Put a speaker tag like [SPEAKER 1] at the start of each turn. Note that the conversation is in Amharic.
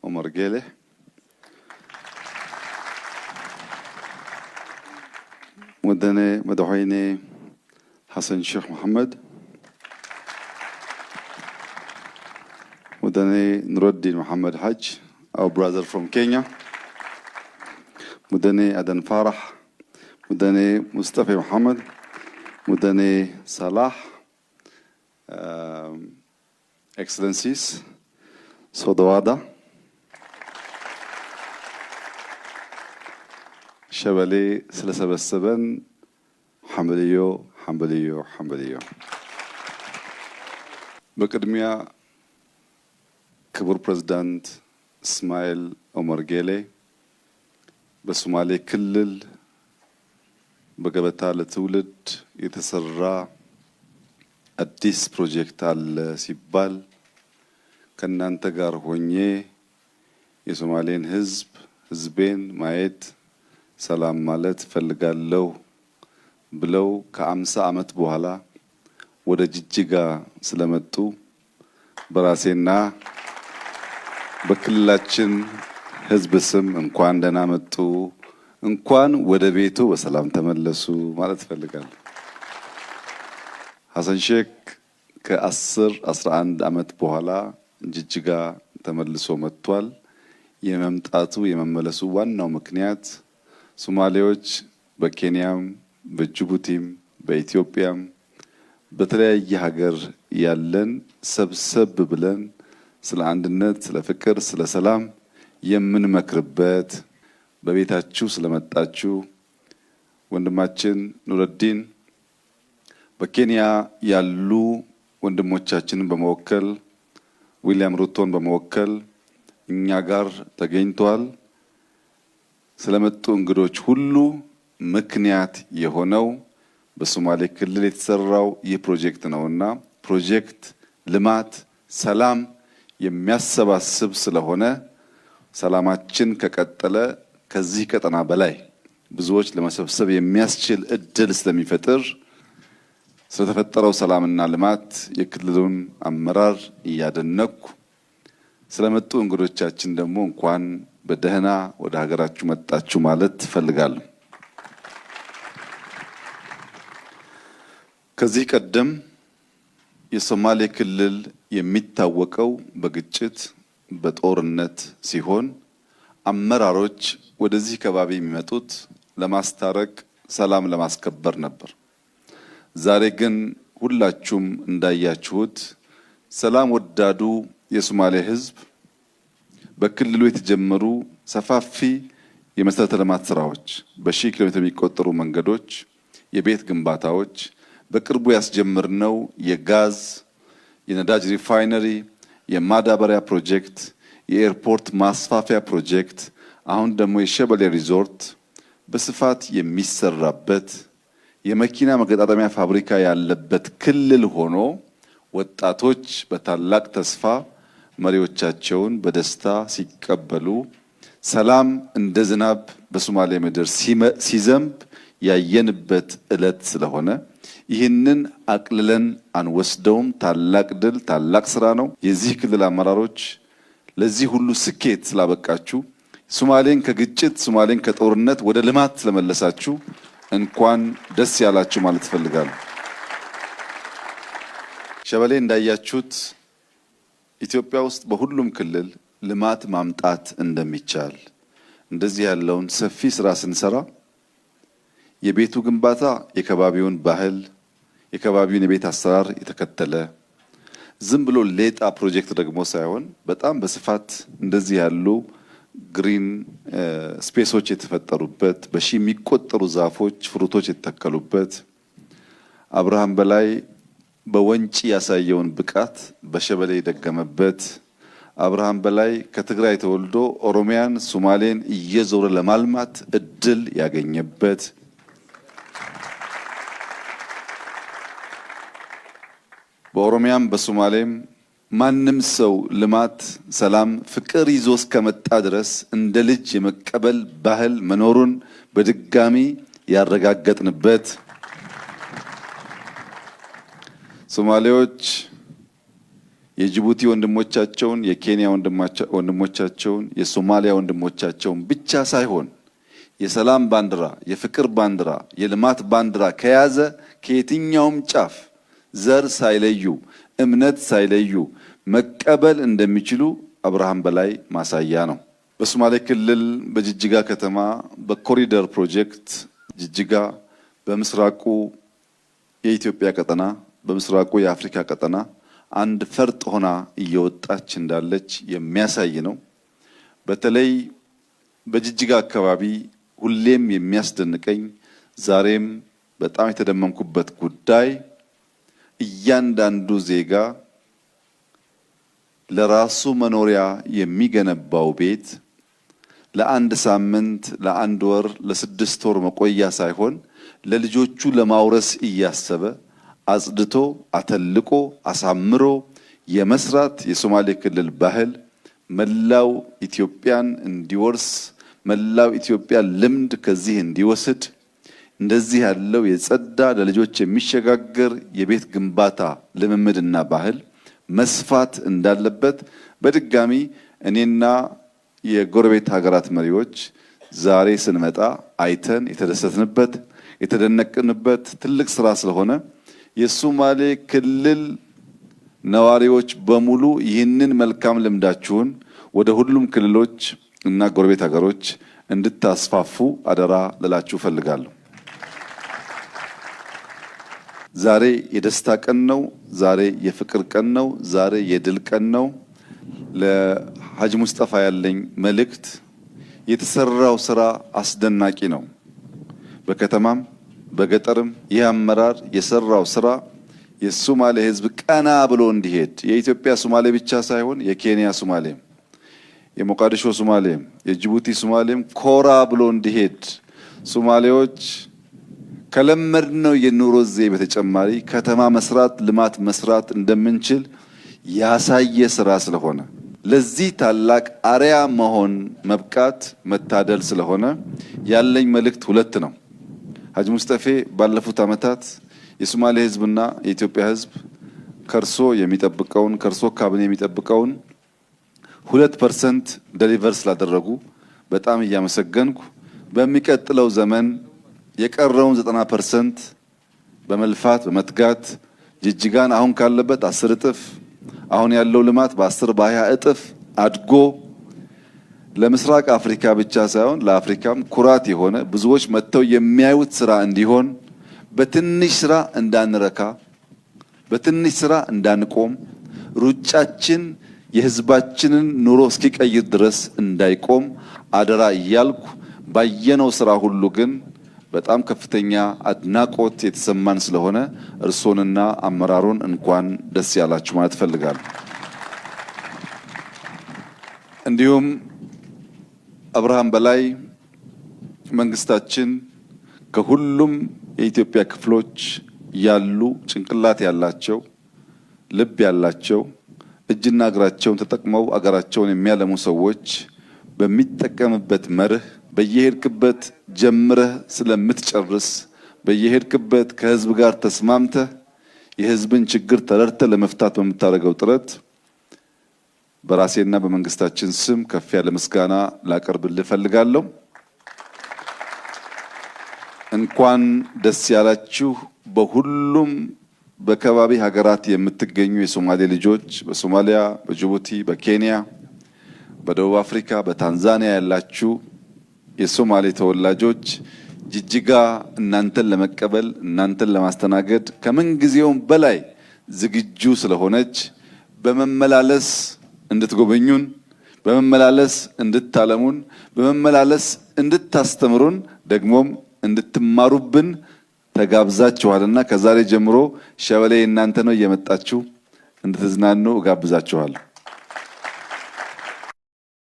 [SPEAKER 1] عمر جالح مدحويني حسن الشيخ محمد مدني نور الدين محمد حج our brother from Kenya مدني أدن فرح مدني مصطفى محمد مدني صلاح excellencies صدوادا شبالي سلسبة السبن حمبليو بقدميا كبر بريزيدنت اسماعيل عمر جيلي بسومالي كلل بقبتا لتولد يتسرع አዲስ ፕሮጀክት አለ ሲባል ከናንተ ጋር ሆኜ የሶማሌን ህዝቤን ማየት ሰላም ማለት ፈልጋለሁ ብለው ከ50 ዓመት በኋላ ወደ ጅጅጋ ስለመጡ በራሴና በክልላችን ህዝብ ስም እንኳን ደህና መጡ እንኳን ወደ ቤቱ በሰላም ተመለሱ ማለት ፈልጋለሁ። ሐሰን ሼክ ከ11 ዓመት በኋላ ጅጅጋ ተመልሶ መጥቷል። የመምጣቱ የመመለሱ ዋናው ምክንያት ሶማሌዎች በኬንያም በጅቡቲም በኢትዮጵያም በተለያየ ሀገር ያለን ሰብሰብ ብለን ስለ አንድነት፣ ስለ ፍቅር፣ ስለ ሰላም የምንመክርበት በቤታችሁ ስለመጣችሁ ወንድማችን ኑረዲን በኬንያ ያሉ ወንድሞቻችንን በመወከል ዊሊያም ሩቶን በመወከል እኛ ጋር ተገኝቷል። ስለመጡ እንግዶች ሁሉ ምክንያት የሆነው በሶማሌ ክልል የተሰራው ይህ ፕሮጀክት ነውና ፕሮጀክት ልማት፣ ሰላም የሚያሰባስብ ስለሆነ ሰላማችን ከቀጠለ ከዚህ ቀጠና በላይ ብዙዎች ለመሰብሰብ የሚያስችል እድል ስለሚፈጥር ስለተፈጠረው ሰላምና ልማት የክልሉን አመራር እያደነኩ ስለመጡ እንግዶቻችን ደግሞ እንኳን በደህና ወደ ሀገራችሁ መጣችሁ ማለት ፈልጋለሁ። ከዚህ ቀደም የሶማሌ ክልል የሚታወቀው በግጭት በጦርነት ሲሆን አመራሮች ወደዚህ ከባቢ የሚመጡት ለማስታረቅ ሰላም ለማስከበር ነበር። ዛሬ ግን ሁላችሁም እንዳያችሁት ሰላም ወዳዱ የሶማሌ ህዝብ በክልሉ የተጀመሩ ሰፋፊ የመሰረተ ልማት ስራዎች፣ በሺህ ኪሎ ሜትር የሚቆጠሩ መንገዶች፣ የቤት ግንባታዎች፣ በቅርቡ ያስጀመርነው የጋዝ የነዳጅ ሪፋይነሪ፣ የማዳበሪያ ፕሮጀክት፣ የኤርፖርት ማስፋፊያ ፕሮጀክት፣ አሁን ደግሞ የሸበሌ ሪዞርት በስፋት የሚሰራበት የመኪና መገጣጠሚያ ፋብሪካ ያለበት ክልል ሆኖ ወጣቶች በታላቅ ተስፋ መሪዎቻቸውን በደስታ ሲቀበሉ ሰላም እንደ ዝናብ በሶማሌ ምድር ሲዘንብ ያየንበት ዕለት ስለሆነ ይህንን አቅልለን አንወስደውም። ታላቅ ድል፣ ታላቅ ስራ ነው። የዚህ ክልል አመራሮች ለዚህ ሁሉ ስኬት ስላበቃችሁ ሶማሌን ከግጭት ሶማሌን ከጦርነት ወደ ልማት ስለመለሳችሁ እንኳን ደስ ያላችሁ ማለት ፈልጋለሁ። ሸበሌ እንዳያችሁት ኢትዮጵያ ውስጥ በሁሉም ክልል ልማት ማምጣት እንደሚቻል እንደዚህ ያለውን ሰፊ ስራ ስንሰራ የቤቱ ግንባታ የከባቢውን ባህል የከባቢውን የቤት አሰራር የተከተለ ዝም ብሎ ሌጣ ፕሮጀክት ደግሞ ሳይሆን በጣም በስፋት እንደዚህ ያሉ ግሪን ስፔሶች የተፈጠሩበት በሺ የሚቆጠሩ ዛፎች ፍሩቶች የተተከሉበት አብርሃም በላይ በወንጪ ያሳየውን ብቃት በሸበሌ የደገመበት አብርሃም በላይ ከትግራይ ተወልዶ ኦሮሚያን ሶማሌን እየዞረ ለማልማት እድል ያገኘበት በኦሮሚያም በሶማሌም ማንም ሰው ልማት፣ ሰላም፣ ፍቅር ይዞ እስከመጣ ድረስ እንደ ልጅ የመቀበል ባህል መኖሩን በድጋሚ ያረጋገጥንበት ሶማሌዎች የጅቡቲ ወንድሞቻቸውን፣ የኬንያ ወንድሞቻቸውን፣ የሶማሊያ ወንድሞቻቸውን ብቻ ሳይሆን የሰላም ባንዲራ፣ የፍቅር ባንዲራ፣ የልማት ባንዲራ ከያዘ ከየትኛውም ጫፍ ዘር ሳይለዩ እምነት ሳይለዩ መቀበል እንደሚችሉ አብርሃም በላይ ማሳያ ነው። በሶማሌ ክልል በጅጅጋ ከተማ በኮሪደር ፕሮጀክት ጅጅጋ በምስራቁ የኢትዮጵያ ቀጠና በምስራቁ የአፍሪካ ቀጠና አንድ ፈርጥ ሆና እየወጣች እንዳለች የሚያሳይ ነው። በተለይ በጅጅጋ አካባቢ ሁሌም የሚያስደንቀኝ ዛሬም በጣም የተደመምኩበት ጉዳይ እያንዳንዱ ዜጋ ለራሱ መኖሪያ የሚገነባው ቤት ለአንድ ሳምንት፣ ለአንድ ወር፣ ለስድስት ወር መቆያ ሳይሆን ለልጆቹ ለማውረስ እያሰበ አጽድቶ አተልቆ አሳምሮ የመስራት የሶማሌ ክልል ባህል መላው ኢትዮጵያን እንዲወርስ መላው ኢትዮጵያ ልምድ ከዚህ እንዲወስድ እንደዚህ ያለው የጸዳ ለልጆች የሚሸጋገር የቤት ግንባታ ልምምድና ባህል መስፋት እንዳለበት በድጋሚ እኔና የጎረቤት ሀገራት መሪዎች ዛሬ ስንመጣ አይተን የተደሰትንበት የተደነቅንበት ትልቅ ስራ ስለሆነ የሶማሌ ክልል ነዋሪዎች በሙሉ ይህንን መልካም ልምዳችሁን ወደ ሁሉም ክልሎች እና ጎረቤት ሀገሮች እንድታስፋፉ አደራ ልላችሁ ፈልጋለሁ። ዛሬ የደስታ ቀን ነው። ዛሬ የፍቅር ቀን ነው። ዛሬ የድል ቀን ነው። ለሐጂ ሙስጠፋ ያለኝ መልእክት የተሰራው ስራ አስደናቂ ነው። በከተማም በገጠርም ይህ አመራር የሰራው ስራ የሶማሌ ሕዝብ ቀና ብሎ እንዲሄድ የኢትዮጵያ ሶማሌ ብቻ ሳይሆን የኬንያ ሶማሌም፣ የሞቃዲሾ ሶማሌም፣ የጅቡቲ ሶማሌም ኮራ ብሎ እንዲሄድ ሶማሌዎች ከለመድነው የኑሮ ዘይቤ በተጨማሪ ከተማ መስራት፣ ልማት መስራት እንደምንችል ያሳየ ስራ ስለሆነ ለዚህ ታላቅ አርያ መሆን መብቃት መታደል ስለሆነ ያለኝ መልእክት ሁለት ነው። ሐጂ ሙስጠፌ ባለፉት ዓመታት የሶማሌ ሕዝብና የኢትዮጵያ ሕዝብ ከርሶ የሚጠብቀውን ከርሶ ካቢኔ የሚጠብቀውን 2% ዴሊቨር ስላደረጉ በጣም እያመሰገንኩ በሚቀጥለው ዘመን የቀረውን 90% በመልፋት በመትጋት ጅጅጋን አሁን ካለበት 10 እጥፍ አሁን ያለው ልማት በ10 በ20 እጥፍ አድጎ ለምስራቅ አፍሪካ ብቻ ሳይሆን ለአፍሪካም ኩራት የሆነ ብዙዎች መጥተው የሚያዩት ስራ እንዲሆን በትንሽ ስራ እንዳንረካ በትንሽ ስራ እንዳንቆም ሩጫችን የህዝባችንን ኑሮ እስኪቀይር ድረስ እንዳይቆም አደራ እያልኩ ባየነው ስራ ሁሉ ግን በጣም ከፍተኛ አድናቆት የተሰማን ስለሆነ እርሶንና አመራሩን እንኳን ደስ ያላችሁ ማለት ፈልጋለሁ። እንዲሁም አብርሃም በላይ መንግስታችን ከሁሉም የኢትዮጵያ ክፍሎች ያሉ ጭንቅላት ያላቸው ልብ ያላቸው እጅና እግራቸውን ተጠቅመው አገራቸውን የሚያለሙ ሰዎች በሚጠቀምበት መርህ በየሄድክበት ጀምረህ ስለምትጨርስ በየሄድክበት ከህዝብ ጋር ተስማምተህ የህዝብን ችግር ተረድተህ ለመፍታት በምታደርገው ጥረት በራሴና በመንግስታችን ስም ከፍ ያለ ምስጋና ላቀርብልህ እፈልጋለሁ። እንኳን ደስ ያላችሁ። በሁሉም በከባቢ ሀገራት የምትገኙ የሶማሌ ልጆች በሶማሊያ፣ በጅቡቲ፣ በኬንያ፣ በደቡብ አፍሪካ፣ በታንዛኒያ ያላችሁ የሶማሌ ተወላጆች ጅጅጋ እናንተን ለመቀበል እናንተን ለማስተናገድ ከምን ጊዜውም በላይ ዝግጁ ስለሆነች በመመላለስ እንድትጎበኙን፣ በመመላለስ እንድታለሙን፣ በመመላለስ እንድታስተምሩን ደግሞም እንድትማሩብን ተጋብዛችኋልና ከዛሬ ጀምሮ ሸበሌ እናንተ ነው እየመጣችሁ እንድትዝናኑ እጋብዛችኋለሁ።